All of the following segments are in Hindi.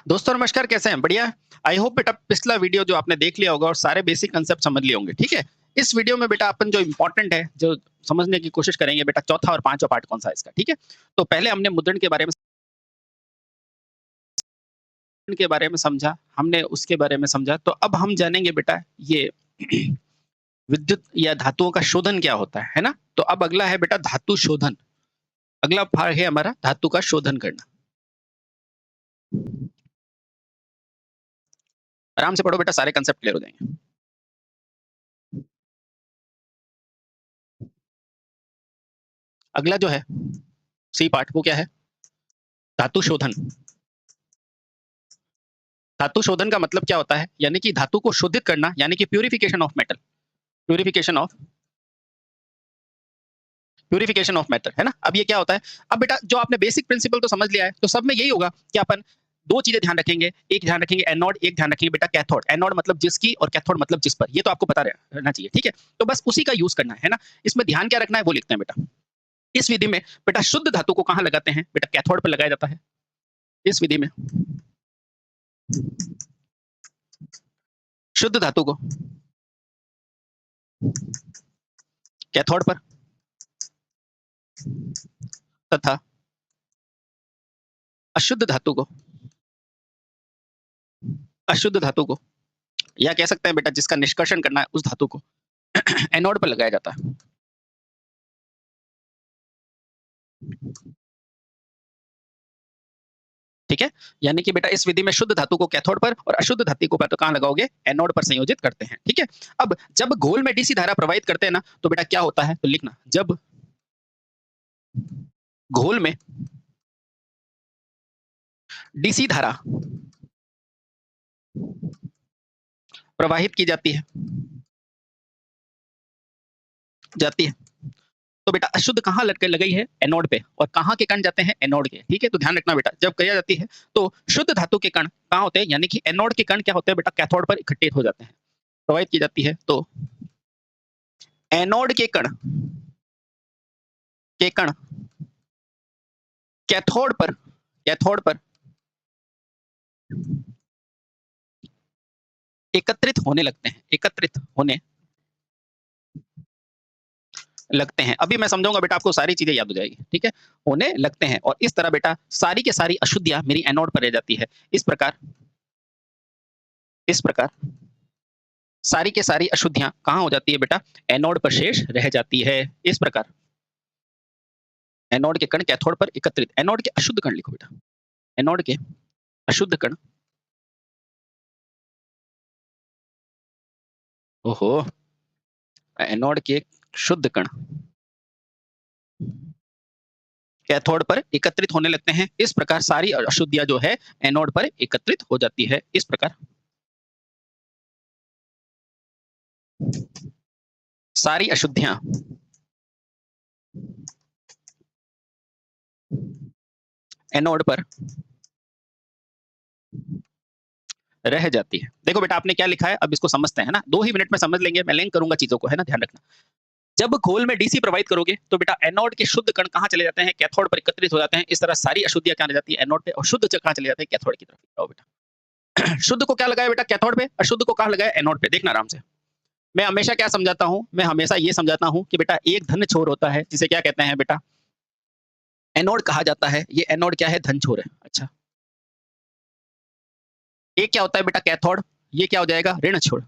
दोस्तों नमस्कार, कैसे हैं? बढ़िया? आई होप बेटा पिछला वीडियो जो आपने देख लिया होगा और सारे बेसिक कांसेप्ट समझ लिए होंगे, ठीक है? इस वीडियो में बेटा अपन जो इम्पोर्टेंट है, जो समझने की कोशिश करेंगे बेटा चौथा और पाँचवाँ पार्ट कौन-सा है इसका, ठीक है? तो पहले हमने मुद्रण के बारे में समझा, हमने उसके बारे में समझा, तो अब हम जानेंगे बेटा ये विद्युत या धातुओं का शोधन क्या होता है ना? तो अब अगला है बेटा धातु शोधन। अगला भाग है हमारा धातु का शोधन करना। आराम से पढ़ो बेटा, सारे कांसेप्ट क्लियर हो जाएँगे। अगला जो है सी पार्ट वो क्या है? धातु शोधन। धातु शोधन का मतलब क्या होता है? यानी कि धातु को शोधित करना, यानी कि purification of metal. Purification of purification of metal, है ना? अब ये क्या होता है? अब बेटा जो आपने बेसिक प्रिंसिपल तो समझ लिया है, तो सब में यही होगा कि अपन 2 चीजें ध्यान रखेंगे। एक ध्यान रखेंगे एनोड, एक ध्यान रखेंगे बेटा कैथोड। एनोड मतलब जिसकी और कैथोड मतलब जिस पर। ये तो आपको पता रहना चाहिए, ठीक है? तो बस उसी का यूज करना है ना? इसमें ध्यान क्या रखना है वो लिखते हैं बेटा। इस विधि में बेटा शुद्ध धातु को कहाँ लगाते हैं? बेटा कैथोड पर लगाया जाता है। इस विधि में शुद्ध धातु को कैथोड पर तथा अशुद्ध धातु को या कह सकते हैं बेटा जिसका निष्कर्षण करना है उस धातु को एनोड पर लगाया जाता है। ठीक है? यानी कि बेटा इस विधि में शुद्ध धातु को कैथोड पर और अशुद्ध धातु को तो कहाँ लगाओगे? एनोड पर संयोजित करते हैं। ठीक है? अब जब घोल में डीसी धारा प्रवाहित करते हैं ना, तो बेटा क्या होता है? तो लिखना, जब घोल में डीसी धारा प्रवाहित की जाती है तो बेटा अशुद्ध कहाँ लगाई है? एनोड पे। और कहाँ के कण जाते हैं? एनोड के। ठीक है? तो ध्यान रखना बेटा, जब किया जाती है तो शुद्ध धातु के कण कहाँ होते हैं? यानी कि एनोड के कण क्या होते हैं बेटा? कैथोड पर इकट्ठित हो जाते हैं, प्रवाहित की जाती है। तो एनोड के कण कैथोड पर एकत्रित होने लगते हैं। अभी मैं समझाऊंगा बेटा, आपको सारी चीजें याद हो जाएगी। ठीक है? होने लगते हैं और इस तरह बेटा सारी के सारी अशुद्धियां मेरी एनोड पर रह जाती है। इस प्रकार सारी के सारी अशुद्धियां कहाँ हो जाती है बेटा? एनोड पर शेष रह जाती है। इस प्रकार एनोड के कण कैथोड पर एकत्रित, एनोड के अशुद्ध कण लिखो बेटा, एनोड के अशुद्ध कण, ओहो, एनोड के शुद्ध कण कैथोड पर एकत्रित होने लगते हैं। इस प्रकार सारी अशुद्धियां जो है एनोड पर एकत्रित हो जाती है। इस प्रकार सारी अशुद्धियां एनोड पर रह जाती है। देखो बेटा आपने क्या लिखा है, अब इसको समझते हैं ना। 2 ही मिनट में समझ लेंगे, मैं लिंक करूंगा चीजों को, है ना? ध्यान रखना। जब घोल में डीसी प्रवाहित करोगे तो बेटा एनोड के शुद्ध कण कहाँ चले जाते हैं? कैथोड पर एकत्रित हो जाते हैं। इस तरह सारी अशुद्धियां कहाँ रह जाती है? एनोड पे। और शुद्ध कहाँ चले जाते हैं? कैथोड की तरफ। आओ बेटा शुद्ध को क्या लगाया बेटा? कैथोड पे। अशुद्ध को कहाँ लगाया? एनोड पे। देखना आराम से। मैं हमेशा क्या समझाता हूँ? मैं हमेशा ये समझाता हूँ कि बेटा एक धन छोर होता है जिसे क्या कहते हैं बेटा? एनोड कहा जाता है। ये एनोड क्या है? धन छोर है। अच्छा, एक क्या होता है बेटा? कैथोड। ये क्या हो जाएगा? ऋण छोर,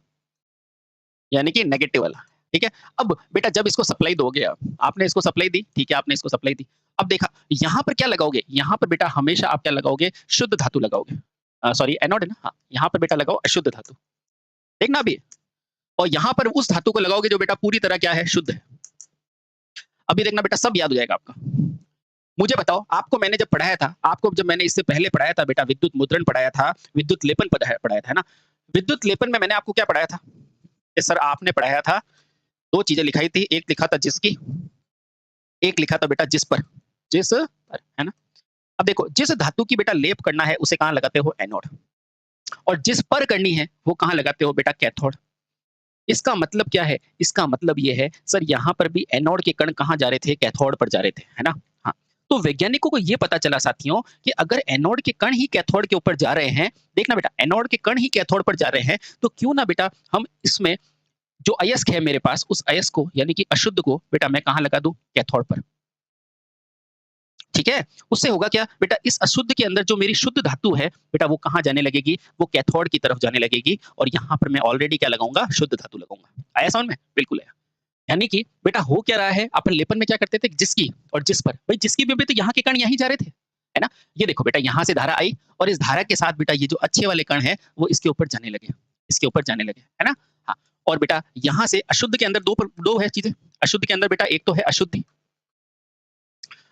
यानी कि नेगेटिव वाला। ठीक है? अब बेटा जब इसको सप्लाई दोगे, आपने इसको सप्लाई दी, ठीक है? आपने इसको सप्लाई दी। अब देखा यहाँ पर क्या लगाओगे? यहाँ पर बेटा हमेशा आप क्या लगाओगे? शुद्ध धातु लगाओगे। सॉरी, एनोड है ना? हाँ, यहाँ पर बेटा लगाओ अशुद्ध धातु। देखना अभी। और यहाँ पर उस धातु को लगाओगे जो बेटा पूरी तरह क्या है? शुद्ध है। अभी देखना बेटा, सब याद हो जाएगा आपका। मुझे बताओ, आपको मैंने जब पढ़ाया था, आपको जब मैंने इससे पहले पढ़ाया था बेटा, विद्युत मुद्रण पढ़ाया था, विद्युत लेपन पढ़ाया था, है ना? विद्युत लेपन में मैंने आपको क्या पढ़ाया था? सर आपने पढ़ाया था, 2 चीजें लिखाई थी, एक लिखा था जिसकी, एक लिखा था बेटा जिस पर, है ना? अब देखो, जिस धातु की बेटा लेप करना है उसे कहाँ लगाते हो? एनोड। और जिस पर करनी है वो कहाँ लगाते हो बेटा? कैथोड। इसका मतलब क्या है? इसका मतलब ये है सर यहाँ पर भी एनोड के कण कहाँ जा रहे थे? कैथोड पर जा रहे थे, है ना? हाँ, तो वैज्ञानिकों को ये पता चला साथियों कि अगर एनोड के कण ही कैथोड के ऊपर जा रहे हैं, देखना बेटा एनोड के कण ही कैथोड पर जा रहे हैं, तो क्यों ना बेटा हम इसमें जो अयस्क है मेरे पास, उस अयस्क को यानी कि अशुद्ध को बेटा मैं कहाँ लगा दूं? कैथोड पर। ठीक है? उससे होगा क्या? बेटा इस अशुद्ध के अंदर जो मेरी शुद्ध धातु है, बेटा वो कहाँ जाने लगेगी? वो कैथोड की तरफ जाने लगेगी और यहाँ पर मैं ऑलरेडी क्या लगाऊँगा? शुद्ध धातु लगाऊँगा। आया समझ में? बिल्कुल आया। यानी कि बेटा हो क्या रहा है? अपन लेपन में क्या करते थे? जिसकी और जिस पर। भाई जिसकी में भी तो यहाँ के कण यहीं जा रहे थे, है ना? ये देखो बेटा यहाँ से धारा आई और इस धारा के साथ बेटा ये जो अच्छे वाले कण हैं, वो इसके ऊपर जाने लगे, इसके ऊपर जाने लगे, है ना? हाँ, और बेटा यहाँ से अशुद्ध के अंदर 2 है चीज़ें। अशुद्ध के अंदर बेटा एक तो है अशुद्धि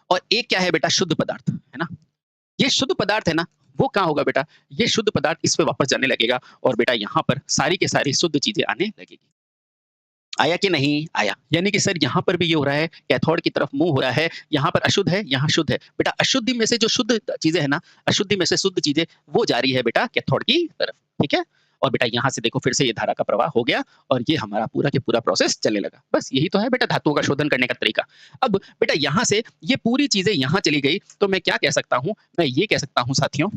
और एक क्या है बेटा? शुद्ध पदार्थ, है ना? ये शुद्ध पदार्थ है ना, वो कहाँ होगा बेटा? ये शुद्ध पदार्थ इस पे वापस जाने लगेगा और बेटा यहाँ पर सारी की सारी शुद्ध चीज़ें आने लगेगी। आया कि नहीं आया? यानी कि सर यहाँ पर भी ये हो रहा है, कैथोड की तरफ मुँह हो रहा है, यहाँ पर अशुद्ध है, यहाँ शुद्ध है। बेटा अशुद्धि में से जो शुद्ध चीज़ें हैं ना, अशुद्धि में से शुद्ध चीज़ें वो जा रही है बेटा कैथोड की तरफ, ठीक है? और बेटा यहाँ से देखो फिर से ये धारा का प्रवाह हो गया और ये हमारा पूरा के पूरा प्रोसेस चलने लगा। बस यही तो है बेटा धातुओं का शोधन करने का तरीका। अब बेटा यहाँ से ये पूरी चीज़ें यहाँ चली गई, तो मैं क्या कह सकता हूँ? मैं ये कह सकता हूँ साथियों,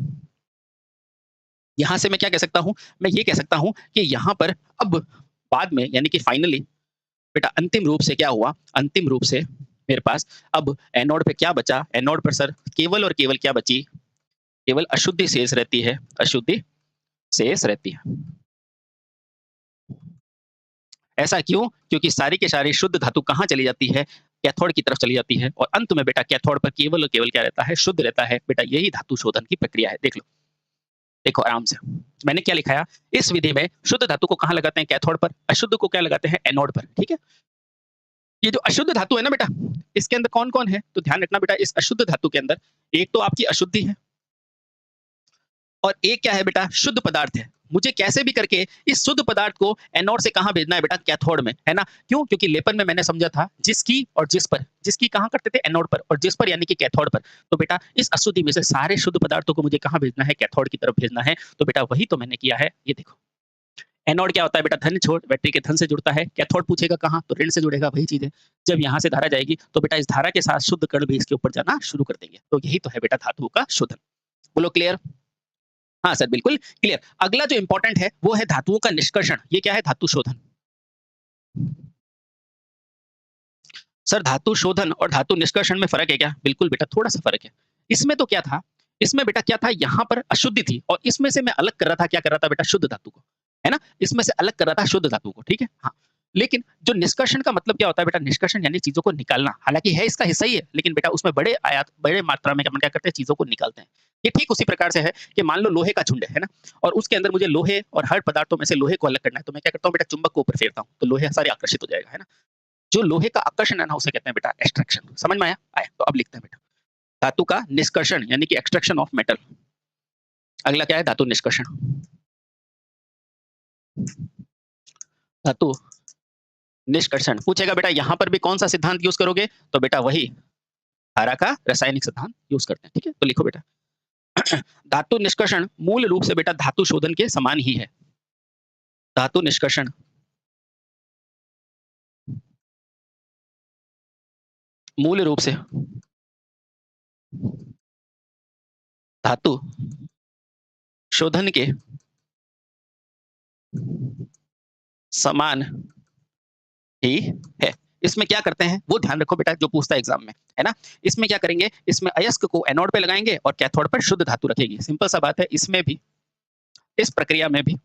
यहाँ से मैं क्या कह सकता हूँ? मैं ये कह सकता हूँ कि यहाँ पर अब बाद में यानी कि फाइनली बेटा अंतिम रूप से क्या हुआ? अंतिम रूप से मेरे पास अब एनोड पे क्या बचा? एनोड पर सर केवल और केवल क्या बची? केवल अशुद्धि शेष रहती है, अशुद्धि शेष रहती है। ऐसा क्यों? क्योंकि सारी की सारी शुद्ध धातु कहाँ चली जाती है? कैथोड की तरफ चली जाती है और अंत में बेटा कैथोड पर केवल और केवल क्या रहता है? शुद्ध रहता है। बेटा यही धातु शोधन की प्रक्रिया है। देख लो। देखो आराम से। मैंने क्या लिखाया? इस विधि में शुद्ध धातु को कहाँ लगाते हैं? कैथोड पर। अशुद्ध को क्या लगाते हैं? एनोड पर। ठीक है? ये जो अशुद्ध धातु है ना बेटा, इसके अंदर कौन-कौन है? तो ध्यान रखना बेटा इस अशुद्ध धातु के अंदर एक तो आपकी अशुद्धि है और एक क्या है बेटा? शुद्ध पदार्थ है। मुझे कैसे भी करके इस शुद्ध पदार्थ को एनोड से कहाँ भेजना है बेटा? कैथोड में, है ना? क्यों? क्योंकि लेपन में मैंने समझा था जिसकी और जिस पर। जिसकी कहाँ करते थे? एनोड पर और जिस पर यानी कि कैथोड पर। तो बेटा इस अशुद्धि में से सारे शुद्ध पदार्थों को मुझे कहाँ भेजना है? कैथोड की तरफ भेजना है। तो बेटा वही तो मैंने किया है। ये देखो। एनोड क्या होता है बेटा? धन छोड़, बैटरी के धन से जुड़ता है। कैथोड पूछेगा कहाँ? तो ऋण से जुड़ेगा, वही चीज़ है। जब यहाँ से धारा जाएगी तो बेटा इस धारा के साथ शुद्ध कण भी इसके ऊपर जाना शुरू कर देंगे। तो यही तो है बेटा धातुओं का शोधन। बोलो क्लियर? हाँ सर बिल्कुल क्लियर। अगला जो इंपॉर्टेंट है वो है धातुओं का निष्कर्षण। ये क्या है? धातु शोधन। सर धातु शोधन और धातु निष्कर्षण में फ़र्क है क्या? बिल्कुल बेटा थोड़ा-सा फ़र्क है। इसमें तो क्या था? इसमें बेटा क्या था? यहाँ पर अशुद्धि थी और इसमें से मैं अलग कर रहा था, क्या कर रहा था बेटा? शुद्ध धातु को, है ना? इसमें से अलग कर रहा था शुद्ध धातु को, ठीक है? हाँ। लेकिन जो निष्कर्षण का मतलब क्या होता है बेटा? निष्कर्षण यानी चीज़ों को निकालना। हालाँकि है इसका हिस्सा ही है, लेकिन बेटा उसमें बड़े मात्रा में अपन क्या करते हैं? चीज़ों को निकालते हैं। ये ठीक उसी प्रकार से है कि मान लो लोहे का झुंड है ना? और उसके अंदर मुझे लोहे और हर पदार्थों में से लोहे को अलग करना है, तो मैं क्या करता हूँ बेटा? चुंबक को ऊपर फेरता हूँ, तो लोहे सारे आकर्षित हो जाएगा, है ना? जो लोहे का आकर्षण है ना उसे कहते हैं बेटा एक्सट्रैक्शन। समझ में आया? आया। तो अब लिखते हैं बेटा धातु का निष्कर्षण यानी कि एक्सट्रैक्शन ऑफ मेटल। अगला क्या है? धातु निष्कर्षण। धातु निष्कर्षण पूछेगा बेटा यहाँ पर भी कौन सा सिद्धांत यूज करोगे? तो बेटा वही धारा का रासायनिक सिद्धांत यूज करते हैं। ठीक है? तो लिखो बेटा धातु निष्कर्षण मूल रूप से बेटा धातु शोधन के समान ही है। धातु निष्कर्षण मूल रूप से धातु शोधन के समान ही है। इसमें क्या करते हैं वो ध्यान रखो बेटा, जो पूछता है एग्जाम में, है ना? इसमें क्या करेंगे? इसमें अयस्क को एनोड पे लगाएंगे और कैथोड पर शुद्ध धातु रखेगी। सिंपल सा बात है। इसमें भी, इस प्रक्रिया में भी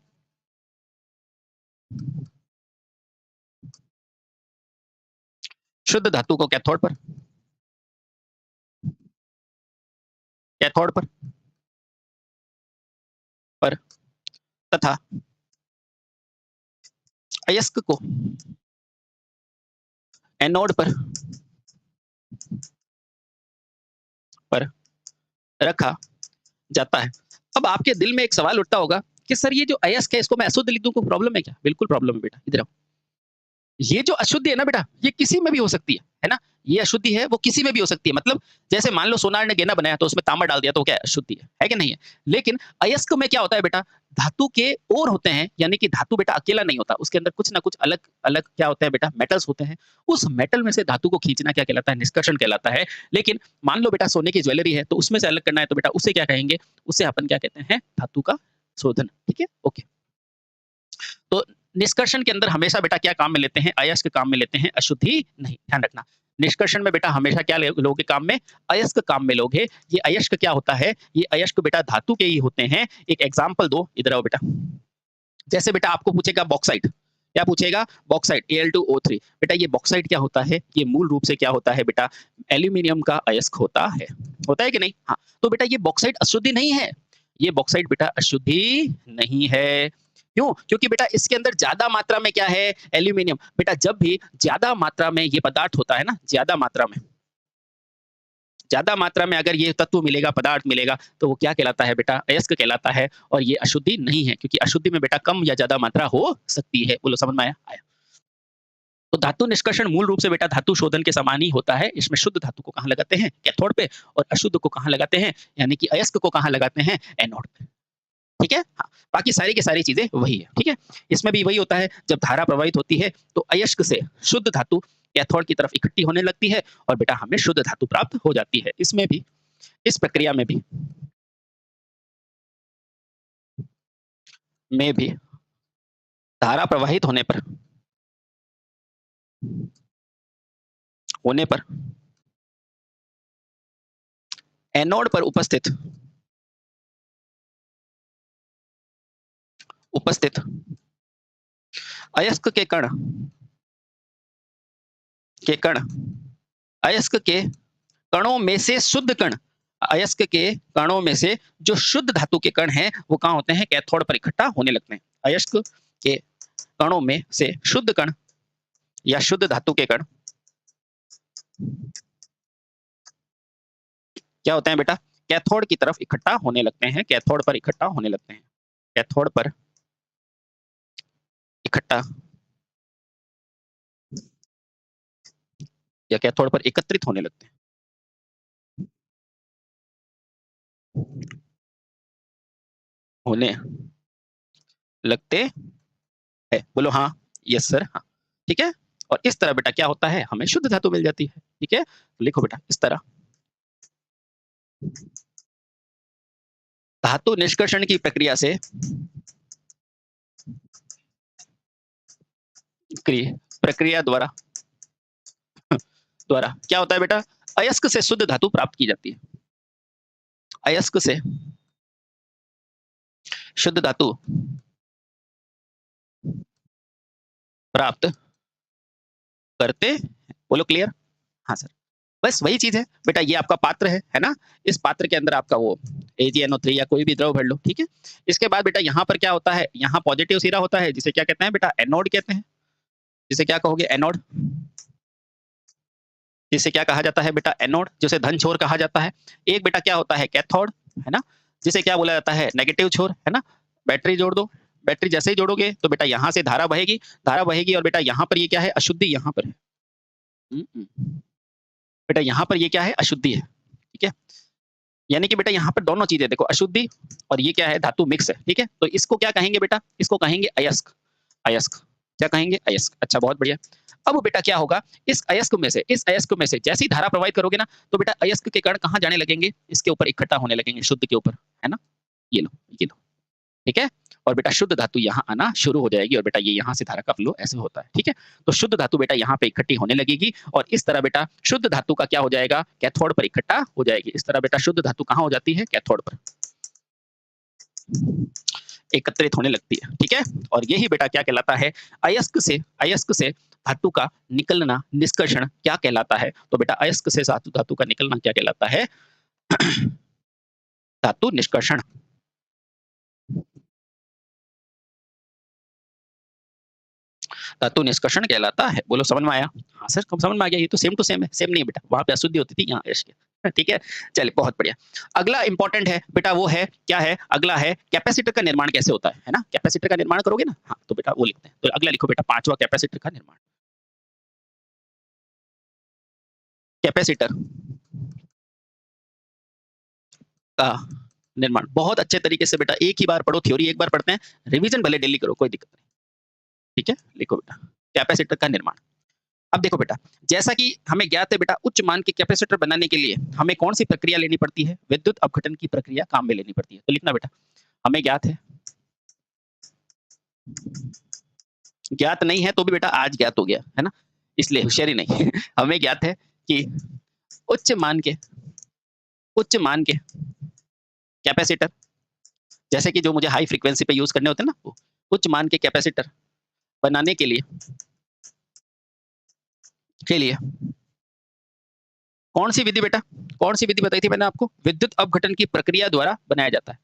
शुद्ध धातु को कैथोड पर तथा अयस्क को एनोड पर रखा जाता है। अब आपके दिल में एक सवाल उठता होगा कि सर ये जो अयस्क है इसको मैं अशुद्ध लिख दूं, कोई प्रॉब्लम है क्या? बिल्कुल प्रॉब्लम है बेटा। इधर आओ। ये जो अशुद्धि है ना बेटा, ये किसी में भी हो सकती है ना? ये अशुद्धि है वो किसी में भी हो सकती है, मतलब जैसे मान लो सोनार ने गेंदा बनाया तो उसमें तांबा डाल दिया तो क्या है? अशुद्धि है कि नहीं है? लेकिन अयस्क में क्या होता है बेटा, धातु के और होते हैं, यानी कि धातु बेटा अकेला नहीं होता, उसके अंदर कुछ ना कुछ अलग-अलग क्या होता है बेटा, मेटल्स होते हैं। उस मेटल में से धातु को खींचना क्या कहलाता है? निष्कर्षण कहलाता है। लेकिन मान लो बेटा सोने की ज्वेलरी है, तो उसमें से अलग करना है तो बेटा उसे क्या कहेंगे? उसे अपन क्या कहते हैं? धातु का शोधन, ठीक है? ओके। तो निष्कर्षण के अंदर हमेशा बेटा क्या काम में लेते हैं? अयस्क काम में लेते हैं, अशुद्धि नहीं, ध्यान रखना। निष्कर्षण में बेटा हमेशा क्या लोगे काम में? अयस्क काम में लोगे। ये अयस्क क्या होता है? ये अयस्क बेटा धातु के ही होते हैं। एक एग्जांपल दो, इधर आओ बेटा। जैसे बेटा आपको पूछेगा बॉक्साइट, क्या पूछेगा? Bauxite Al2O3। बेटा ये बॉक्साइट क्या होता है? ये मूल रूप से क्या होता है बेटा? एल्यूमीनियम का अयस्क होता है। होता है कि नहीं? हाँ, तो बेटा ये बॉक्साइट अशुद्धि नहीं है। ये बॉक्साइट बेटा अशुद्धि नहीं है। क्यों? क्योंकि बेटा इसके अंदर ज़्यादा मात्रा में क्या है? एल्यूमीनियम। बेटा जब भी ज़्यादा मात्रा में ये पदार्थ होता है ना, ज़्यादा मात्रा में अगर ये तत्व मिलेगा, पदार्थ मिलेगा, तो वो क्या कहलाता है बेटा? अयस्क कहलाता है और ये अशुद्धि नहीं है, क्योंकि अशुद्धि में बेटा कम या ज़्यादा मात्रा हो सकती है। बोलो समझ में आया? आया। तो धातु निष्कर्षण मूल रूप से बेटा धातु शोधन के समान ही होता है। इसमें शुद्ध धातु को कहाँ लगाते हैं? कैथोड पे, और अशुद्ध को कहाँ लगाते हैं? यानी कि अयस्क को कहाँ लगाते हैं? एनोड पे। ठीक है? हाँ, बाकी सारी की सारी चीज़ें वही है, ठीक है? इसमें भी वही होता है, जब धारा प्रवाहित होती है, तो अयस्क से शुद्ध धातु कैथोड की तरफ इकट्ठी होने लगती है और बेटा हमें शुद्ध धातु प्राप्त हो जाती है। इसमें भी, इस प्रक्रिया में भी धारा प्रवाहित होने पर एनोड पर उपस्थित अयस्क के कण अयस्क के कणों में से शुद्ध कण, अयस्क के कणों में से जो शुद्ध धातु के कण हैं, वो कहाँ होते हैं? कैथोड पर इकट्ठा होने लगते हैं। अयस्क के कणों में से शुद्ध कण या शुद्ध धातु के कण क्या होते हैं बेटा? कैथोड की तरफ इकट्ठा होने लगते हैं, कैथोड पर इकट्ठा होने लगते हैं। कैथोड पर इकट्ठा या कैथोड पर एकत्रित होने लगते हैं। होने लगते हैं। बोलो हाँ, यस सर, हाँ। ठीक है? और इस तरह बेटा क्या होता है? हमें शुद्ध धातु मिल जाती है। ठीक है? तो लिखो बेटा इस तरह। धातु निष्कर्षण की प्रक्रिया से प्रक्रिया द्वारा क्या होता है बेटा? अयस्क से शुद्ध धातु प्राप्त की जाती है। अयस्क से शुद्ध धातु प्राप्त करते, बोलो क्लियर? हाँ सर। बस वही चीज है बेटा, ये आपका पात्र है ना? इस पात्र के अंदर आपका वो AgNO3 या कोई भी द्रव भर लो, ठीक है? इसके बाद बेटा यहाँ पर क्या होता है? यहाँ पॉजिटिव सिरा होता है, जिसे क्या कहते हैं बेटा? एनोड कहते हैं। जिसे क्या कहोगे? एनोड। जिसे क्या कहा जाता है बेटा? एनोड, जिसे धन छोर कहा जाता है। एक बेटा क्या होता है? कैथोड, है ना? जिसे क्या बोला जाता है? नेगेटिव छोर, है ना? बैटरी जोड़ दो, बैटरी जैसे ही जोड़ोगे तो बेटा यहाँ से धारा बहेगी और बेटा यहाँ पर ये क्या है? अशुद्धि यहाँ पर है। बेटा यहाँ पर ये क्या है? अशुद्धि है, ठीक है? यानी कि बेटा यहाँ पर दोनों चीजें देखो, अशुद्धि और ये क्या है? धातु मिक्स है, ठीक है? तो इसको क्या कहेंगे बेटा? इसको कहेंगे अयस्क। अयस्क, क्या कहेंगे? अयस्क। अच्छा, बहुत बढ़िया। अब बेटा क्या होगा? इस अयस्क में से जैसे ही धारा प्रवाहित करोगे ना, तो बेटा अयस्क के कण कहाँ जाने लगेंगे? इसके ऊपर इकट्ठा होने लगेंगे, शुद्ध के ऊपर, है ना? ये लो, ये लो, ठीक है? और बेटा शुद्ध धातु यहाँ आना शुरू हो जाएगी और बेटा ये यहाँ से धारा का फ्लो ऐसे होता है, ठीक है? तो शुद्ध धातु बेटा यहाँ पे इकट्ठी होने लगेगी और इस तरह बेटा शुद्ध धातु का क्या हो जाएगा? कैथोड पर इकट्ठा हो जाएगी। इस तरह बेटा शुद्ध धातु कहाँ हो जाती है? कैथोड पर एकत्रित होने लगती है, ठीक है? और यही बेटा क्या कहलाता है? अयस्क से धातु का निकलना, निष्कर्षण क्या कहलाता है? तो बेटा अयस्क से धातु का निकलना क्या कहलाता है? धातु निष्कर्षण। धातु निष्कर्षण कहलाता है। बोलो समझ में आया? हाँ सर, कब समझ में आ गया? ये तो सेम टू सेम है। सेम नहीं बेटा, वहां पे अशुद्धि होती थी, यहाँ यश है, ठीक है? चलिए, बहुत बढ़िया। अगला इंपॉर्टेंट है बेटा, वो है क्या है? अगला है कैपेसिटर का निर्माण कैसे होता है ना? कैपेसिटर का निर्माण करोगे ना? हाँ, तो बेटा वो लिखते हैं। तो अगला लिखो बेटा, 5वां कैपेसिटर का निर्माण। कैपेसिटर का निर्माण। बहुत अच्छे तरीके से बेटा एक ही बार पढ़ो, थ्योरी एक बार पढ़ते हैं, रिवीजन भले डेली करो, कोई दिक्कत नहीं। ठीक है, लिखो बेटा कैपेसिटर का निर्माण। अब देखो बेटा, जैसा कि हमें ज्ञात है बेटा, उच्च मान के कैपेसिटर बनाने के लिए हमें कौन सी प्रक्रिया लेनी पड़ती है? विद्युत अपघटन की प्रक्रिया काम में लेनी पड़ती है। तो लिखना बेटा, हमें ज्ञात है, ज्ञात नहीं है तो भी बेटा आज ज्ञात हो गया है ना, इसलिए होशियारी नहीं हमें ज्ञात है कि उच्च मान के कैपेसिटर, जैसे कि जो मुझे हाई फ्रीक्वेंसी पे यूज करने होते हैं ना, वो उच्च मान के कैपेसिटर बनाने के लिए कौन सी विधि बेटा, कौन सी विधि बताई थी मैंने आपको? विद्युत अपघटन की प्रक्रिया द्वारा बनाया जाता है।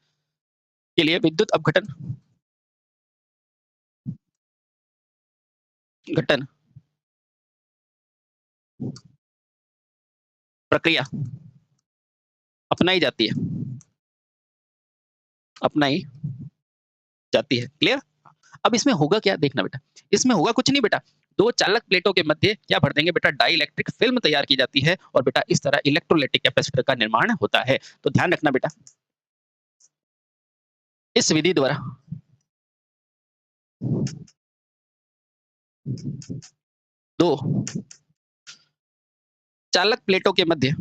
के लिए विद्युत अपघटन प्रक्रिया अपनाई जाती है। क्लियर? अब इसमें होगा क्या देखना बेटा, इसमें होगा कुछ नहीं बेटा, दो चालक प्लेटों के मध्य क्या भर देंगे बेटा, डाइलेक्ट्रिक फिल्म तैयार की जाती है और बेटा इस तरह इलेक्ट्रोलाइटिक कैपेसिटर का निर्माण होता है। तो ध्यान रखना बेटा, इस विधि द्वारा दो चालक प्लेटों के मध्य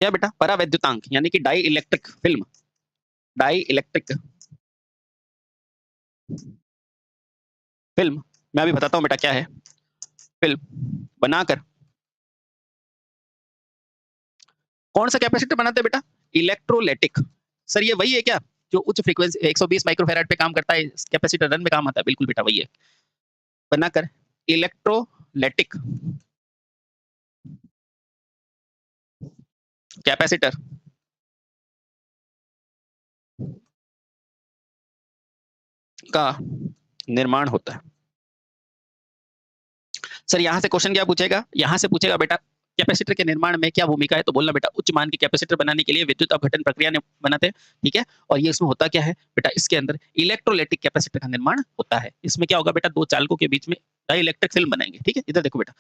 क्या बेटा, परावैद्युतांक यानी कि डाई इलेक्ट्रिक फिल्म, मैं अभी बताता हूं बेटा क्या है, फिल्म बनाकर कौन सा कैपेसिटर बनाते हैं बेटा? इलेक्ट्रोलाइटिक। सर ये वही है क्या जो उच्च फ्रीक्वेंसी 120 माइक्रोफैराड पे काम करता है, कैपेसिटर रन में काम आता है? बिल्कुल बेटा वही है, बनाकर इलेक्ट्रोलाइटिक कैपेसिटर का निर्माण होता है। सर यहां से क्वेश्चन क्या पूछेगा, यहां से पूछेगा बेटा कैपेसिटर के निर्माण में क्या भूमिका है? तो बोलना बेटा उच्च मान के कैपेसिटर बनाने के लिए विद्युत अपघटन प्रक्रिया बनाते हैं। ठीक है, और ये इसमें होता क्या है बेटा, इसके अंदर इलेक्ट्रोलाइटिक कैपेसिटर का निर्माण होता है। इसमें क्या होगा बेटा, दो चालकों के बीच में डाइलेक्ट्रिक फिल्म बनाएंगे। ठीक है, इधर देखो बेटा,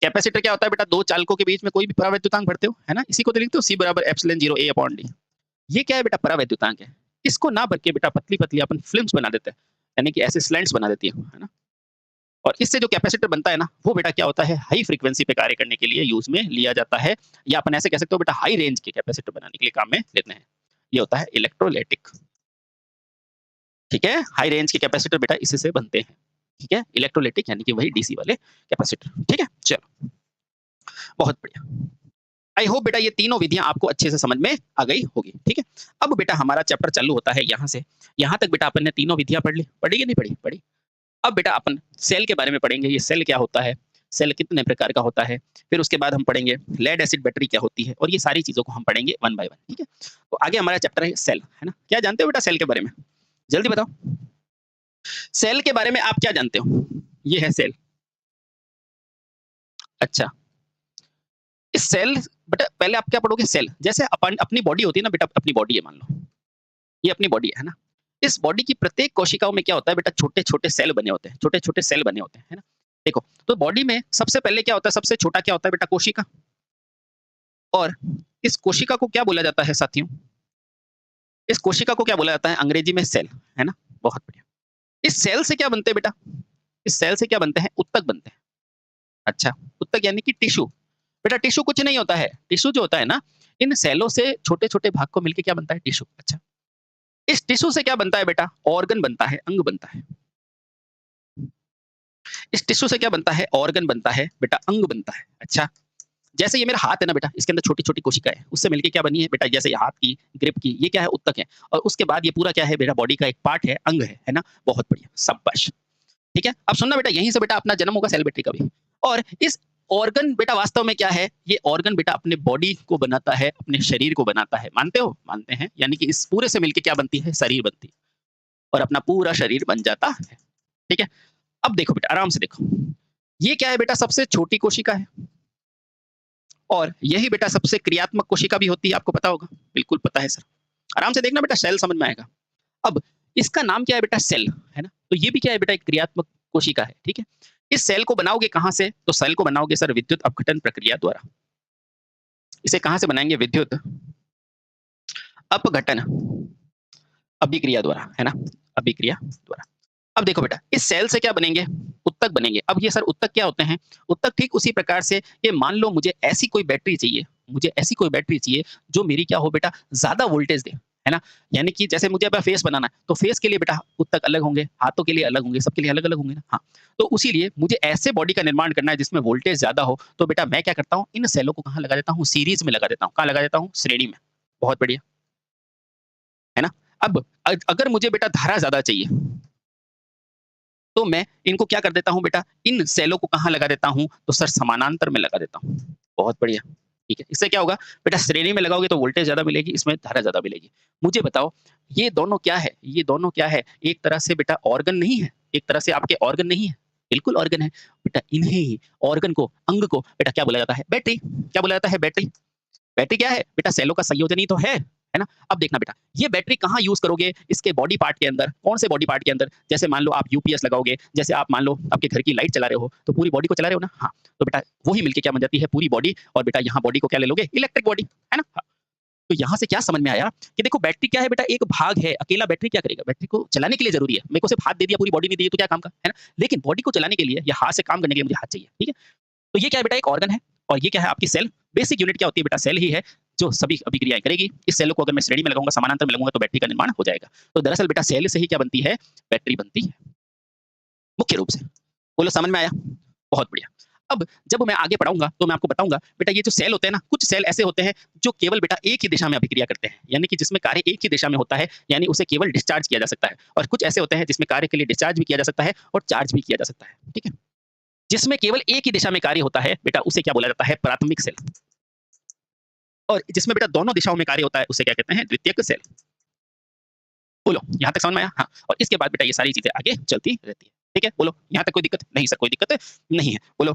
कैपेसिटर क्या होता है बेटा, दो चालकों के बीच में कोई भी परावैद्युतांक भरते हो है ना, इसी को तो लिखते हो C बराबर एप्सिलॉन 0 A अपॉन D। ये क्या है बेटा, परावैद्युतांक है। इसको ना भर के बेटा पतली पतली अपन फिल्म्स बना देते हैं, यानी कि ऐसे स्लैंट्स बना देती है ना, और इससे जो कैपेसिटर बनता है ना, वो बेटा क्या होता है, हाई फ्रीक्वेंसी पे कार्य करने के लिए यूज में लिया जाता है, या अपन ऐसे कह सकते हो बेटा हाई रेंज के कैपेसिटर बनाने के लिए काम में लेते हैं। ये होता है इलेक्ट्रोलाइटिक। ठीक है, हाई रेंज के कैपेसिटर बेटा इसी से बनते हैं। ठीक है, इलेक्ट्रोलाइटिक यानी कि वही डीसी वाले कैपेसिटर। ठीक है, चलो बहुत बढ़िया। आई होप बेटा ये तीनों विधियां आपको अच्छे से समझ में आ गई होगी। ठीक है, अब बेटा हमारा चैप्टर चालू होता है यहाँ से, यहाँ तक बेटा अपन ने तीनों विधियां पढ़ ली, पढ़ी कि नहीं पढ़ी? पढ़ी। अब बेटा अपन सेल के बारे में पढ़ेंगे, ये सेल क्या होता है, सेल कितने प्रकार का होता है, फिर उसके बाद हम पढ़ेंगे लेड एसिड बैटरी क्या होती है, और ये सारी चीजों को हम पढ़ेंगे वन बाय वन। ठीक है, तो आगे हमारा चैप्टर है सेल, है ना। क्या जानते हो बेटा सेल के बारे में, जल्दी बताओ, सेल के बारे में आप क्या जानते हो? ये है सेल। अच्छा, इस सेल बेटा पहले आप क्या पढ़ोगे, सेल जैसे अपन अपनी बॉडी होती है ना बेटा, अपनी बॉडी है मान लो, ये अपनी बॉडी है ना, इस बॉडी की प्रत्येक कोशिकाओं में क्या होता है बेटा, छोटे छोटे सेल बने होते हैं, छोटे छोटे सेल बने होते हैं, है ना। देखो तो बॉडी में सबसे पहले क्या होता है, सबसे छोटा क्या होता है बेटा, कोशिका। और इस कोशिका को क्या बोला जाता है साथियों, इस कोशिका को क्या बोला जाता है अंग्रेजी में, सेल, है ना। बहुत बढ़िया। इस सेल से क्या बनते हैं बेटा, इस सेल से क्या बनते हैं, उत्तक बनते हैं। अच्छा, उत्तक यानी कि टिश्यू। बेटा टिश्यू कुछ नहीं होता है, टिश्यू जो होता है ना, इन सेलों से छोटे छोटे भाग को मिलकर क्या बनता है, टिश्यू। अच्छा, इस टिश्यू से क्या बनता है बेटा, ऑर्गन बनता है, अंग बनता है। इस टिश्यू से क्या बनता है, ऑर्गन बनता है बेटा, अंग बनता है। अच्छा, जैसे ये मेरा हाथ है ना बेटा, इसके अंदर छोटी छोटी कोशिकाएं है, उससे मिलके क्या बनी है बेटा, जैसे ये हाथ की ग्रिप की, ये क्या है, उत्तक है, और उसके बाद ये पूरा क्या है बेटा, बॉडी का एक पार्ट है, अंग है ना। बहुत बढ़िया, शाबाश। ठीक है, अब सुनना बेटा, यहीं से बेटा अपना जन्म होगा सेल बैटरी का भी। और इस ऑर्गन बेटा वास्तव में क्या है, ये ऑर्गन बेटा अपने बॉडी को बनाता है, अपने शरीर को बनाता है। मानते हो? मानते हैं, यानी कि इस पूरे से मिलके क्या बनती है, शरीर बनती है, और अपना पूरा शरीर बन जाता है। ठीक है, अब देखो बेटा आराम से देखो, ये क्या है बेटा, सबसे छोटी कोशिका है, और यही बेटा सबसे क्रियात्मक कोशिका भी होती है, आपको पता होगा। बिल्कुल पता है सर, आराम से देखना बेटा, सेल समझ में आएगा। अब इसका नाम क्या है बेटा? सेल, है ना? तो ये भी क्या है बेटा? एक क्रियात्मक कोशिका है, ठीक है? इस सेल को बनाओगे कहाँ से? तो सेल को बनाओगे सर विद्युत अपघटन प्रक्रिया द्वारा। इसे कहाँ से बनाएँगे? विद्युत अपघटन अभिक्रिया द्वारा, है ना? अभिक्रिया द्वारा। अब देखो बेटा, इस सेल से क्या बनेंगे? उत्तक बनेंगे। अब ये सर उत्तक क्या होते हैं? उत्तक ठीक उसी प्रकार से, ये मान लो मुझे ऐसी कोई बैटरी चाहिए, मुझे ऐसी कोई बैटरी चाहिए जो मेरी क्या हो बेटा? ज़्यादा वोल्टेज दे, है ना? यानी कि जैसे मुझे अब फेस बनाना है, तो फेस के लिए बेटा उत्तक अलग होंगे, हाथों के लिए अलग होंगे, सबके लिए अलग-अलग होंगे ना? हाँ, तो उसीलिए मुझे ऐसे बॉडी का निर्माण करना है जिसमें वोल्टेज ज़्यादा हो, तो बेटा मैं क्या करता हूँ? इन सेलों को कहाँ लगा देता हूँ? सीरीज़ में लगा देता हूँ। कहाँ लगा देता हूँ? श्रेणी में। बहुत बढ़िया, है ना? अब अगर मुझे बेटा धारा ज़्यादा चाहिए, तो मैं इनको क्या कर देता हूँ बेटा? इन सेलों को कहाँ लगा देता हूँ? तो सर समानांतर में लगा देता हूँ। बहुत बढ़िया, ठीक है। इससे क्या होगा? बेटा श्रेणी में लगाओगे तो वोल्टेज ज़्यादा मिलेगी, इसमें धारा ज़्यादा मिलेगी। मुझे बताओ, ये दोनों क्या है? ये दोनों क्या है? एक तरह से बेटा ऑर्गन नहीं है? एक तरह से आपके ऑर्गन नहीं है? बिल्कुल ऑर्गन है। बेटा इन्हें ही ऑर्गन को, अंग को बेटा क्या बोला जाता है? बैटरी। क्या बोला जाता है? बैटरी। बैटरी क्या है? बेटा सेलों का संयोजन ही तो है ना? अब देखना बेटा, ये बैटरी कहाँ यूज़ करोगे? इसके बॉडी पार्ट के अंदर। कौन से बॉडी पार्ट के अंदर? जैसे मान लो आप यूपीएस लगाओगे, जैसे आप मान लो आपके घर की लाइट चला रहे हो, तो पूरी बॉडी को चला रहे हो ना? हाँ, तो बेटा वही मिलके क्या बन जाती है? पूरी बॉडी। और बेटा यहाँ बॉडी को क्या ले लोगे? इलेक्ट्रिक बॉडी, है ना? हाँ, तो यहाँ से क्या समझ में आया कि देखो बैटरी क्या है बेटा? एक भाग है, अकेला बैटरी क्या करेगा? बैटरी को चलाने के लिए ज़रूरी है। मेरे को सिर्फ हाथ दे दिया, पूरी बॉडी नहीं दी तो क्या काम का, है ना? लेकिन बॉडी को चलाने के लिए या हाथ से काम करने के लिए मुझे हाथ चाहिए, ठीक है? तो ये क्या है बेटा? एक ऑर्गन है। और ये क्या है? आपकी सेल। बेसिक यूनिट क्या होती है बेटा? सेल ही है जो सभी अभिक्रियाएँ करेगी। इस सेल को अगर मैं श्रेणी में लगाऊँगा, समानांतर में लगाऊँगा तो बैटरी का निर्माण हो जाएगा। तो दरअसल बेटा सेल से ही क्या बनती है? बैटरी बनती है, मुख्य रूप से। बोलो समझ में आया? बहुत बढ़िया। अब जब मैं आगे पढ़ाऊँगा तो मैं आपको बताऊँगा बेटा ये जो सेल होते हैं ना, कुछ सेल ऐसे होते हैं जो केवल बेटा एक ही दिशा में अभिक्रिया करते हैं। यानी कि जिसमें कार्य एक ही दिशा में होता है, यानी उसे केवल डिस्चार्ज किया जा सकता है। और कुछ ऐसे होते हैं जिसमें कार्य के लिए डिस्चार्ज भी किया जा सकता है और चार्ज भी किया जा सकता है। ठीक है? जिसमें केवल एक ही दिशा में कार्य होता है, बेटा उसे क्या बोला जाता है? प्राथमिक सेल। और जिसमें बेटा दोनों दिशाओं में कार्य होता है, उसे क्या कहते हैं? द्वितीयक सेल। बोलो, यहाँ तक समझ में आया? हाँ, और इसके बाद बेटा ये सारी चीज़ें आगे चलती रहती है। ठीक है? बोलो, यहाँ तक कोई दिक्कत? नहीं सर, कोई दिक्कत नहीं है। बोलो।